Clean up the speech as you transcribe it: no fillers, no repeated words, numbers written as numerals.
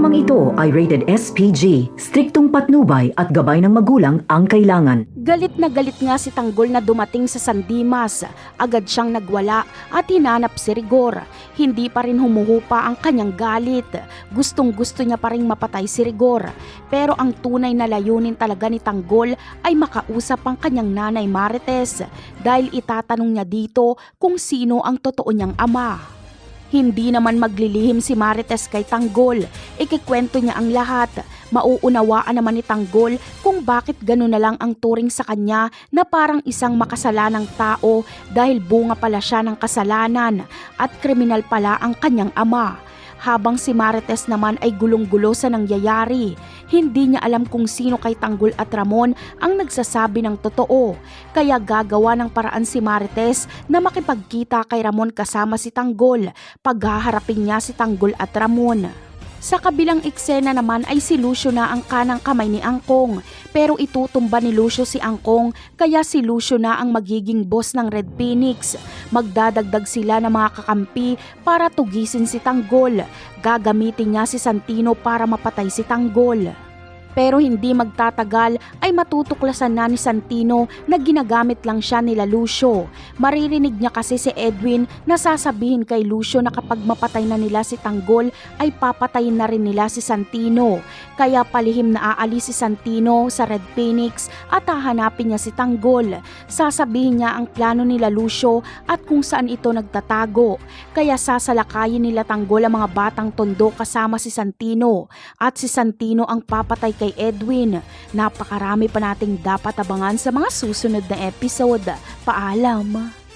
Programang ito ay rated SPG, striktong patnubay at gabay ng magulang ang kailangan. Galit nga si Tanggol na dumating sa San Dimas. Agad siyang nagwala at hinanap si Rigor. Hindi pa rin humuhupa ang kanyang galit. Gustong-gusto niya pa rin mapatay si Rigor. Pero ang tunay na layunin talaga ni Tanggol ay makausap ang kanyang nanay Marites dahil itatanong niya dito kung sino ang totoo niyang ama. Hindi naman maglilihim si Marites kay Tanggol. Ikikwento niya ang lahat. Mauunawaan naman ni Tanggol kung bakit gano'n na lang ang turing sa kanya na parang isang makasalanang tao dahil bunga pala siya ng kasalanan at kriminal pala ang kanyang ama. Habang si Marites naman ay gulong-gulo sa nangyayari. Hindi niya alam kung sino kay Tanggol at Ramon ang nagsasabi ng totoo. Kaya gagawa ng paraan si Marites na makipagkita kay Ramon kasama si Tanggol. Paghaharapin niya si Tanggol at Ramon. Sa kabilang eksena naman ay si Lucio na ang kanang kamay ni Angkong. Pero itutumba ni Lucio si Angkong kaya si Lucio na ang magiging boss ng Red Phoenix. Magdadagdag sila ng mga kakampi para tugisin si Tanggol. Gagamitin niya si Santino para mapatay si Tanggol. Pero hindi magtatagal ay matutuklasan na ni Santino na ginagamit lang siya nila Lucio. Maririnig niya kasi si Edwin na sasabihin kay Lucio na kapag mapatay na nila si Tanggol ay papatayin na rin nila si Santino. Kaya palihim na aalis si Santino sa Red Phoenix at hahanapin niya si Tanggol. Sasabihin niya ang plano nila Lucio at kung saan ito nagtatago. Kaya sasalakayin nila Tanggol ang mga batang tondo kasama si Santino. At si Santino ang papatay kay Edwin. Napakarami pa nating dapat abangan sa mga susunod na episode. Paalam!